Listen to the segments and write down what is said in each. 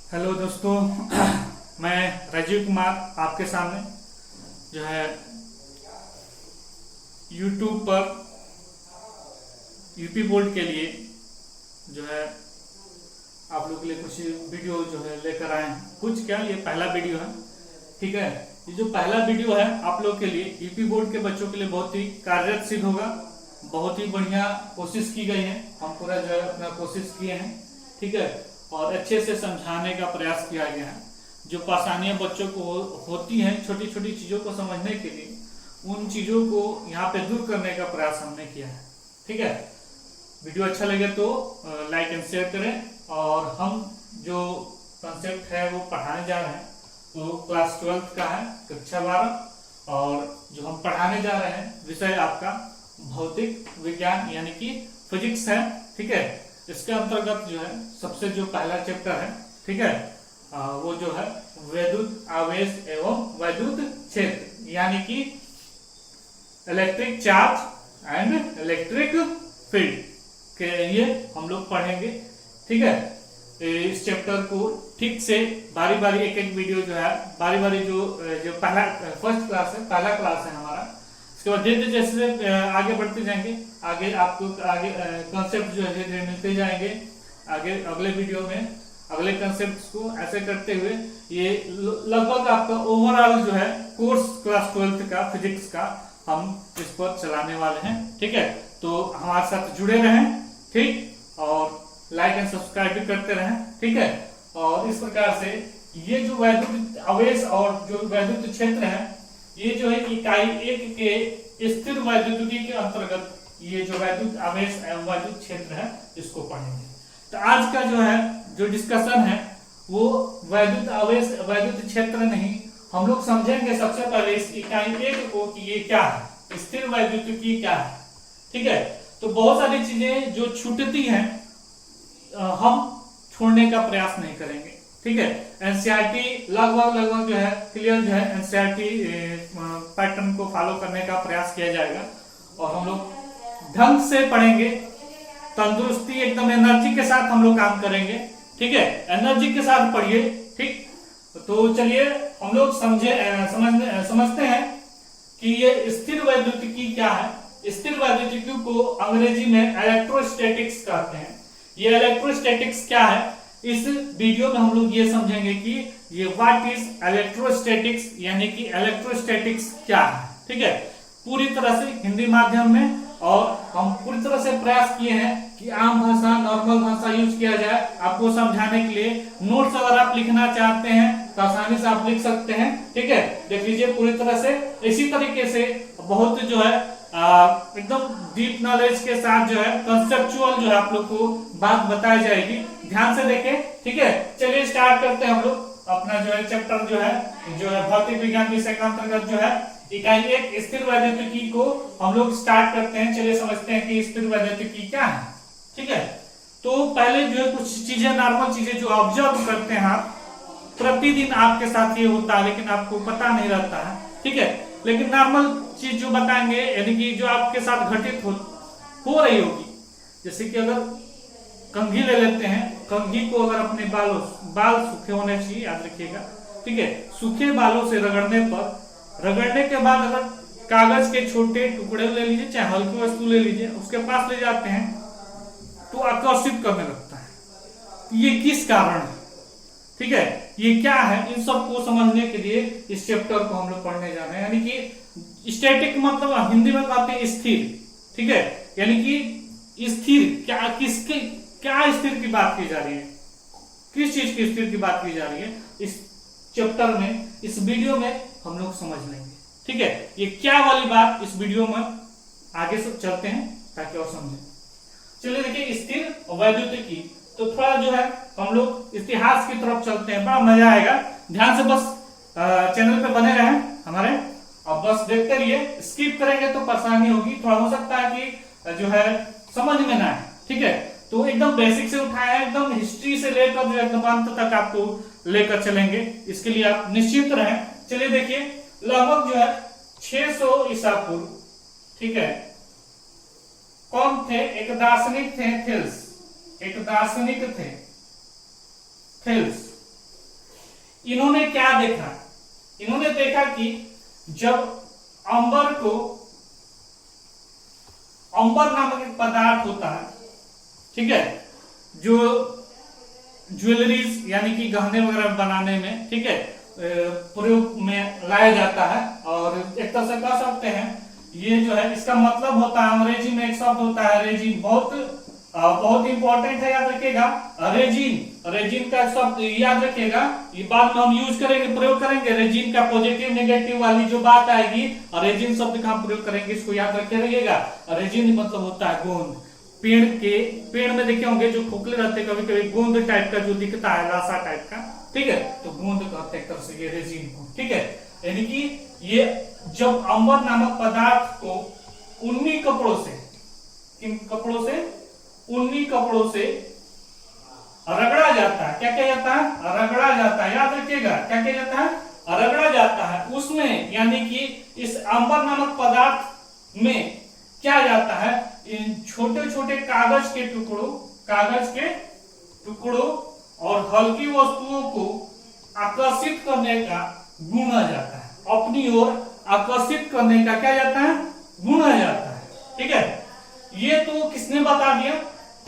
Hello दोस्तों, मैं राजीव कुमार आपके सामने जो है यूट्यूब पर यूपी बोर्ड के लिए जो है आप लोग के लिए कुछ वीडियो जो है लेकर आए हैं। कुछ क्या, ये पहला वीडियो है। ठीक है, ये जो पहला वीडियो है आप लोग के लिए यूपी बोर्ड के बच्चों के लिए बहुत ही कार्यरत सिद्ध होगा। बहुत ही बढ़िया कोशिश की गई है, हम पूरा जो है अपना कोशिश किए हैं। ठीक है, और अच्छे से समझाने का प्रयास किया गया है। जो परेशानियां बच्चों को होती हैं छोटी छोटी चीजों को समझने के लिए, उन चीजों को यहाँ पे दूर करने का प्रयास हमने किया है। ठीक है, वीडियो अच्छा लगे तो लाइक एंड शेयर करें। और हम जो कंसेप्ट है वो पढ़ाने जा रहे हैं वो क्लास 12 का है, कक्षा 12। और जो हम पढ़ाने जा रहे हैं विषय आपका भौतिक विज्ञान यानी कि फिजिक्स है। ठीक है, इसके अंतर्गत जो है सबसे जो पहला चैप्टर है, ठीक है, वो जो है वैद्युत आवेश एवं वैद्युत क्षेत्र यानी कि electric charge and electric field के लिए हम लोग पढ़ेंगे। ठीक है, इस चैप्टर को ठीक से बारी बारी एक एक वीडियो जो है बारी बारी जो पहला फर्स्ट क्लास है, पहला क्लास है हमारा। इसके बाद जैसे जैसे आगे बढ़ते जाएंगे, आगे आपको आगे कॉन्सेप्ट जो है धीरे मिलते जाएंगे। आगे अगले वीडियो में अगले कॉन्सेप्ट्स को ऐसे करते हुए ये लगभग आपका ओवरऑल जो है कोर्स क्लास 12 का फिजिक्स का हम इस पर चलाने वाले हैं। ठीक है, तो हमारे साथ जुड़े रहें। ठीक, और लाइक एंड सब्सक्राइब भी करते रहें। ठीक है, और इस प्रकार से ये जो वैद्युत आवेश और जो वैद्युत क्षेत्र है, ये जो है इकाई 1 के स्थिर वैद्युतिकी के अंतर्गत ये जो वैद्युत आवेश एवं वैद्युत क्षेत्र है इसको पढ़ेंगे। तो आज का जो है जो डिस्कशन है वो वैद्युत आवेश वैद्युत क्षेत्र नहीं, हम लोग समझेंगे सबसे पहले इस इकाई 1 को कि ये क्या है, स्थिर वैद्युतिकी क्या है। ठीक है, तो बहुत सारी चीजें जो छूटती हैं हम छोड़ने का प्रयास नहीं करेंगे। ठीक है, एनसीईआरटी लगभग जो है क्लियर जो है एनसीईआरटी पैटर्न को फॉलो करने का प्रयास किया जाएगा और हम लोग ढंग से पढ़ेंगे, तंदुरुस्ती एकदम एनर्जी के साथ हम लोग काम करेंगे। ठीक है, एनर्जी के साथ पढ़िए। ठीक, तो चलिए हम लोग समझते हैं कि ये स्थिर वैद्युतिकी क्या है। स्थिर वैद्युतिकी को अंग्रेजी में इलेक्ट्रोस्टैटिक्स कहते हैं। ये इलेक्ट्रोस्टैटिक्स क्या है, इस वीडियो में हम लोग ये समझेंगे कि ये व्हाट इज इलेक्ट्रोस्टैटिक्स यानी कि इलेक्ट्रोस्टैटिक्स क्या है। ठीक है, पूरी तरह से हिंदी माध्यम में, और हम पूरी तरह से प्रयास किए हैं कि आम भाषा नॉर्मल भाषा यूज किया जाए आपको समझाने के लिए। नोट्स अगर आप लिखना चाहते हैं तो आसानी से आप लिख सकते हैं। ठीक है, देख लीजिए पूरी तरह से इसी तरीके से बहुत जो है एकदम डीप नॉलेज के साथ जो है कंसेप्चुअल जो है आप लोग को बात बताई जाएगी। ध्यान से देखें। ठीक है, चलिए स्टार्ट करते हैं हम लोग अपना जो है चैप्टर जो है भौतिक विज्ञान विषय के अंतर्गत जो है इकाई 1 स्थिर वैद्युतिकी को हम लोग स्टार्ट करते हैं। चलिए समझते हैं कि स्थिर वैद्युतिकी क्या है। ठीक है, तो पहले जो है कुछ चीजें नॉर्मल चीजें जो ऑब्जर्व करते हैं आप प्रतिदिन आपके साथ ये होता है लेकिन आपको पता नहीं रहता है। ठीक है, लेकिन नॉर्मल चीज जो बताएंगे यानी कि जो आपके साथ घटित हो रही होगी, जैसे कि अगर कंघी ले लेते हैं, कंघी को अगर अपने बाल सूखे होने चाहिए, याद रखिएगा। ठीक है, सूखे बालों से रगड़ने के बाद अगर कागज के छोटे टुकड़े ले लीजिए, चाहे हल्की वस्तु ले लीजिए, उसके पास ले जाते हैं तो आकर्षित करने लगता है। ये किस कारण है? ठीक है, ये क्या है, इन सब को समझने के लिए इस चैप्टर को हम लोग पढ़ने जा रहे हैं। यानी कि स्टैटिक मतलब हिंदी में कहते हैं स्थिर। ठीक है, यानी कि स्थिर क्या स्थिर की बात की जा रही है, किस चीज की स्थिर की बात की जा रही है, इस चैप्टर में इस वीडियो में हम लोग समझ लेंगे। ठीक है, ये क्या वाली बात इस वीडियो में आगे से चलते हैं ताकि और समझें। चलिए देखिए, स्थिर वैद्युतिकी, तो थोड़ा जो है हम लोग इतिहास की तरफ चलते हैं, बड़ा मजा आएगा। ध्यान से बस चैनल पे बने रहें हमारे, और बस देखते रहिए। स्किप करेंगे तो परेशानी होगी, थोड़ा हो सकता है कि जो है समझ में ना आए। ठीक है, तो एकदम बेसिक से उठाया, एकदम हिस्ट्री से लेकर जो एकदम अंत तक आपको लेकर चलेंगे, इसके लिए आप निश्चित रहें। चलिए देखिए, लगभग जो है 600 ईसा पूर्व, ठीक है, कौन थे? एक दार्शनिक थे, थेल्स। एक दार्शनिक थे थेल्स। इन्होंने क्या देखा, इन्होंने देखा कि जब अंबर को, अंबर नामक एक पदार्थ होता है, ठीक है, जो ज्वेलरीज यानी कि गहने वगैरह बनाने में, ठीक है, प्रयोग में लाया जाता है। और एक तरह से कह सकते हैं ये जो है इसका मतलब होता है, अंग्रेजी में एक शब्द होता है रेजिन, बहुत इंपॉर्टेंट है, याद रखिएगा। रेजिन, रेजिन का शब्द याद रखिएगा, ये बाद में हम यूज करेंगे, प्रयोग करेंगे। रेजिन का पॉजिटिव नेगेटिव वाली जो बात आएगी, रेजिन शब्द का हम प्रयोग करेंगे, इसको याद रखिएगा। रेजिन मतलब होता है गोंद। पेड़ में देखे होंगे जो खोखले रहते हैं, कभी कभी गोंद टाइप का जो दिखता है, लासा टाइप का, ठीक है, तो गोंद कहते हैं एक तरह से ये रेजिन को, ठीक है। यानी कि ये जब अंबर नामक पदार्थ को ऊनी कपड़ों से, किन कपड़ों से, ऊनी कपड़ों से रगड़ा जाता है, क्या किया जाता है, रगड़ा जाता है, याद रखिएगा, क्या किया जाता है, रगड़ा जाता है। उसमें यानी कि इस अंबर नामक पदार्थ में क्या जाता है, इन छोटे छोटे कागज के टुकड़ों और हल्की वस्तुओं को आकर्षित करने का गुण आ जाता है, अपनी ओर आकर्षित करने का क्या जाता है, गुण आ जाता है, ठीक है। ये तो किसने बता दिया,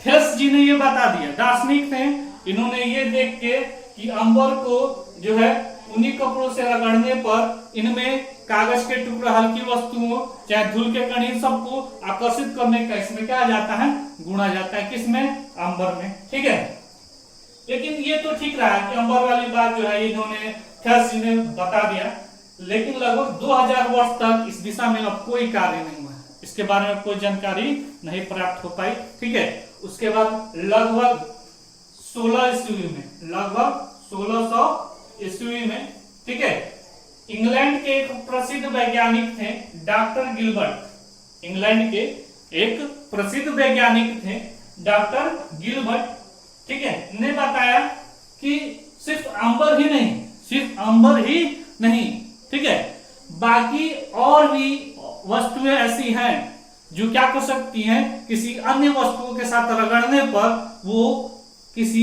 थेल्स जी ने ये बता दिया, दार्शनिक थे, इन्होंने ये देख के कि अंबर को जो है उन्हीं कपड़ों से रगड़ने पर इनमें कागज के टुकड़े, हल्की वस्तुओं, चाहे धूल के कण, इन सबको आकर्षित करने का इसमें क्या आ जाता है, गुण आ जाता है, किसमें, अंबर में, ठीक है। लेकिन ये तो ठीक रहा कि अंबर वाली बात जो है इन्होंने थेल्स जी ने बता दिया, लेकिन लगभग 2000 वर्ष तक इस दिशा में अब कोई कार्य नहीं हुआ, इसके बारे में कोई जानकारी नहीं प्राप्त हो पाई, ठीक है। उसके बाद लगभग 16 ईस्वी में, लगभग 1600 ईस्वी में, ठीक है, इंग्लैंड के एक प्रसिद्ध वैज्ञानिक थे डॉक्टर गिलबर्ट, इंग्लैंड के एक प्रसिद्ध वैज्ञानिक थे डॉक्टर गिलबर्ट, ठीक है, ने बताया कि सिर्फ अंबर ही नहीं, ठीक है, बाकी और भी वस्तुएं ऐसी हैं जो क्या कर सकती हैं, किसी अन्य वस्तुओं के साथ रगड़ने पर वो किसी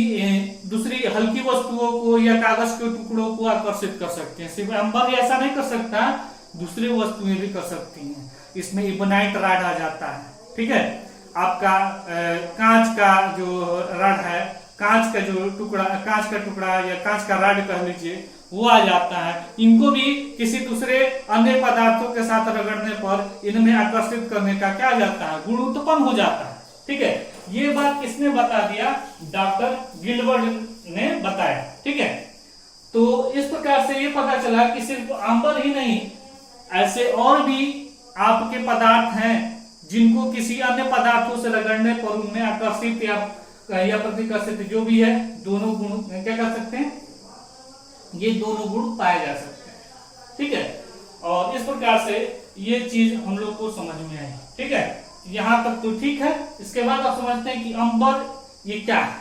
दूसरी हल्की वस्तुओं को या कागज के टुकड़ों को आकर्षित कर सकते हैं। सिर्फ अंबर ही ऐसा नहीं कर सकता, दूसरी वस्तुएं भी कर सकती हैं। इसमें इबोनाइट रॉड आ जाता है, ठीक है, आपका कांच का जो रॉड है, कांच का टुकड़ा या कांच का रॉड कह लीजिए, वो आ जाता है। इनको भी किसी दूसरे अन्य पदार्थों के साथ रगड़ने पर इनमें आकर्षित करने का क्या आ जाता है, गुण उत्पन्न हो जाता है, ठीक है। ये बात किसने बता दिया, डॉक्टर गिलबर्ट ने बताया, ठीक है। तो इस प्रकार से ये पता चला कि सिर्फ अंबर ही नहीं, ऐसे और भी आपके पदार्थ हैं जिनको किसी अन्य पदार्थों से रगड़ने पर उनमें आकर्षित या प्रतिकर्षित जो भी है, दोनों गुण क्या कर सकते हैं, ये दोनों गुण पाए जा सकते हैं, ठीक है। और इस प्रकार से ये चीज हम लोग को समझ में आई, ठीक है, यहां तक तो ठीक है। इसके बाद आप समझते हैं कि अंबर ये क्या है,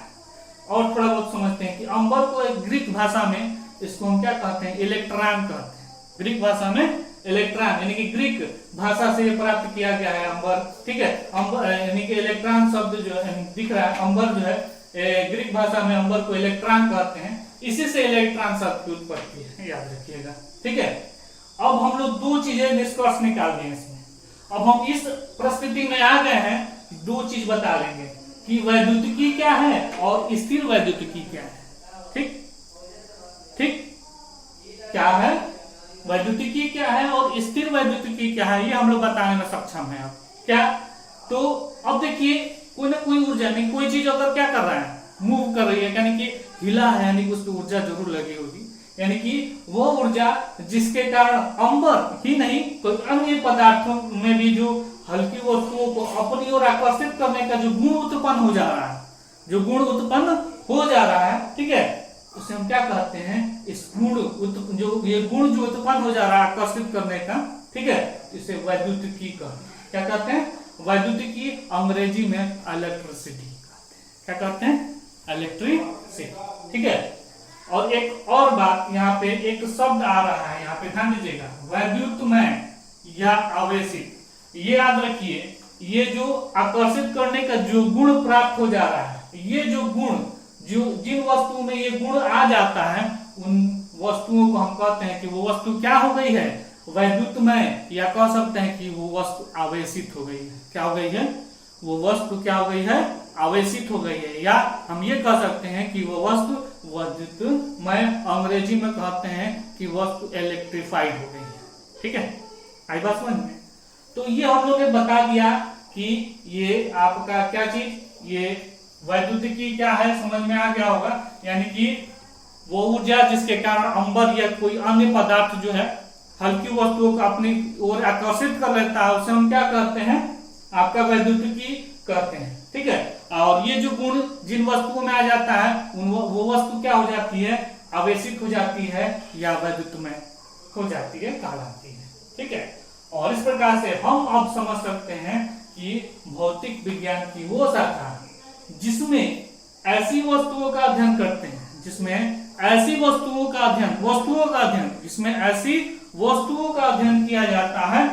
और थोड़ा बहुत समझते हैं कि अंबर को एक ग्रीक भाषा में इसको हम क्या कहते हैं, इलेक्ट्रॉन कहते हैं, ग्रीक भाषा में इलेक्ट्रॉन, यानी कि ग्रीक भाषा से ये प्राप्त किया गया है अंबर, ठीक है। अंबर यानी कि इलेक्ट्रॉन शब्द जो है दिख रहा है, अंबर जो है ग्रीक भाषा में अंबर को इलेक्ट्रॉन कहते हैं, इसी से इलेक्ट्रॉन शब्द की उत्पत्ति है, याद रखिएगा, ठीक है। अब हम लोग दो चीजें निष्कर्ष निकाल दिए इसमें। अब हम इस परिस्थिति में आ गए हैं, दो चीज बता लेंगे कि वैद्युतिकी क्या है और स्थिर वैद्युतिकी क्या है, ठीक, क्या है वैद्युतिकी क्या है और स्थिर वैद्युतिकी क्या है, ये हम लोग बताने में सक्षम है। अब क्या, तो अब देखिए कोई ना कोई ऊर्जा में कोई चीज अगर क्या कर रहा है, मूव कर रही है, यानी कि हिला है, यानी कि उसकी ऊर्जा जरूर लगी होगी, यानी कि वो ऊर्जा जिसके कारण अंबर ही नहीं कोई अन्य पदार्थों में भी जो हल्की वस्तुओं को अपनी ओर आकर्षित करने का जो गुण उत्पन्न हो जा रहा है, ठीक है, उसे हम क्या कहते हैं, इस गुण जो ये गुण जो उत्पन्न हो जा रहा है आकर्षित करने का, ठीक है, इसे वैद्युतिकी कहते हैं। क्या कहते हैं, वैद्युतिकी, अंग्रेजी में इलेक्ट्रिसिटी क्या कहते हैं, इलेक्ट्रिसिटी, ठीक है। और एक और बात, यहाँ पे एक शब्द आ रहा है, यहाँ पे ध्यान दीजिएगा, वैद्युतमय या आवेशित, ये याद रखिए, ये जो आकर्षित करने का जो गुण प्राप्त हो जा रहा है, ये जो गुण जो जिन वस्तुओं में ये गुण आ जाता है, उन वस्तुओं को हम कहते हैं कि वो वस्तु क्या हो गई है, वैद्युतमय, या कह सकते हैं कि वो वस्तु आवेशित हो गई है। क्या हो गई है, वो वस्तु क्या हो गई है, आवेशित हो गई है। या हम ये कह सकते हैं कि वो वस्तु वैद्युतमय, अंग्रेजी में कहते हैं कि वस्तु इलेक्ट्रीफाइड हो गई है। ठीक है, आई बात समझ में। तो ये हम लोग ने बता दिया कि ये आपका क्या चीज, ये वैद्युतिकी क्या है, समझ में आ गया होगा। यानी कि वो ऊर्जा जिसके कारण अंबर या कोई अन्य पदार्थ जो है हल्की वस्तुओं को अपनी ओर आकर्षित कर लेता है, उसे हम क्या कहते हैं, आपका वैद्युतिकी कहते हैं। ठीक है, और ये जो गुण जिन वस्तुओं में आ जाता है वो वस्तु क्या हो जाती है, आवेशित हो जाती है या वैद्युतमय हो जाती है, कहलाती है। ठीक है, और इस प्रकार से हम अब समझ सकते हैं कि भौतिक विज्ञान की वो शाखा जिसमें ऐसी वस्तुओं का अध्ययन करते हैं, जिसमें ऐसी वस्तुओं का अध्ययन जिसमें ऐसी वस्तुओं का अध्ययन किया जाता है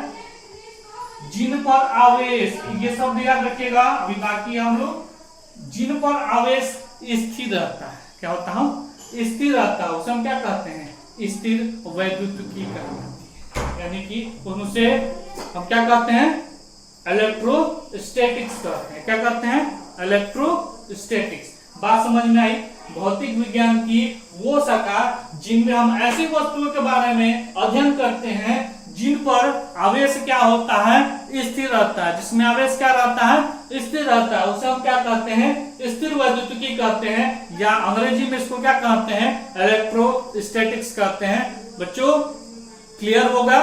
जिन पर आवेश, ये शब्द याद रखिएगा, अभी बाकी हम लोग, जिन पर आवेश स्थिर रहता है, क्या होता है, स्थिर रहता है, उसे हम क्या कहते हैं, स्थिर वैद्युतिकी कहलाती है। यानी कि उनसे हम क्या कहते हैं, इलेक्ट्रोस्टैटिक्स कहते हैं। क्या कहते हैं, इलेक्ट्रोस्टैटिक्स। बात समझ में आई। भौतिक विज्ञान की वो शाखा जिनमें हम ऐसी वस्तुओं के बारे में अध्ययन करते हैं जिन पर आवेश क्या होता है, स्थिर रहता है, जिसमें आवेश क्या रहता है, स्थिर रहता है, उसे हम क्या कहते हैं, स्थिर वैद्युतिकी कहते हैं, या अंग्रेजी में इसको क्या कहते हैं, इलेक्ट्रोस्टैटिक्स कहते हैं। बच्चों क्लियर होगा,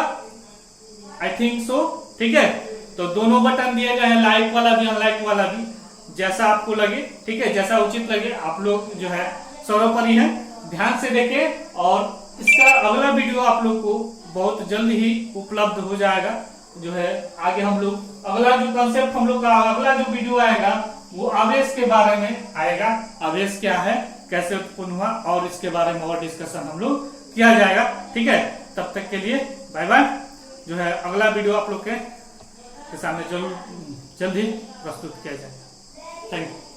आई थिंक सो। ठीक है, तो दोनों बटन दिए गए हैं, लाइक वाला भी अनलाइक वाला भी, जैसा आपको लगे। ठीक है, जैसा उचित लगे। आप लोग जो है सर्वोपरि है, ध्यान से देखें, और इसका अगला वीडियो आप लोग को बहुत जल्द ही उपलब्ध हो जाएगा। जो है आगे हम लोग अगला जो कंसेप्ट हम लोग का अगला जो वीडियो आएगा वो आवेश के बारे में आएगा। आवेश क्या है, कैसे उत्पन्न हुआ, और इसके बारे में और डिस्कशन हम लोग किया जाएगा। ठीक है, तब तक के लिए बाय बाय। जो है अगला वीडियो आप लोग के सामने जल्द ही प्रस्तुत किया जाएगा। Thank you.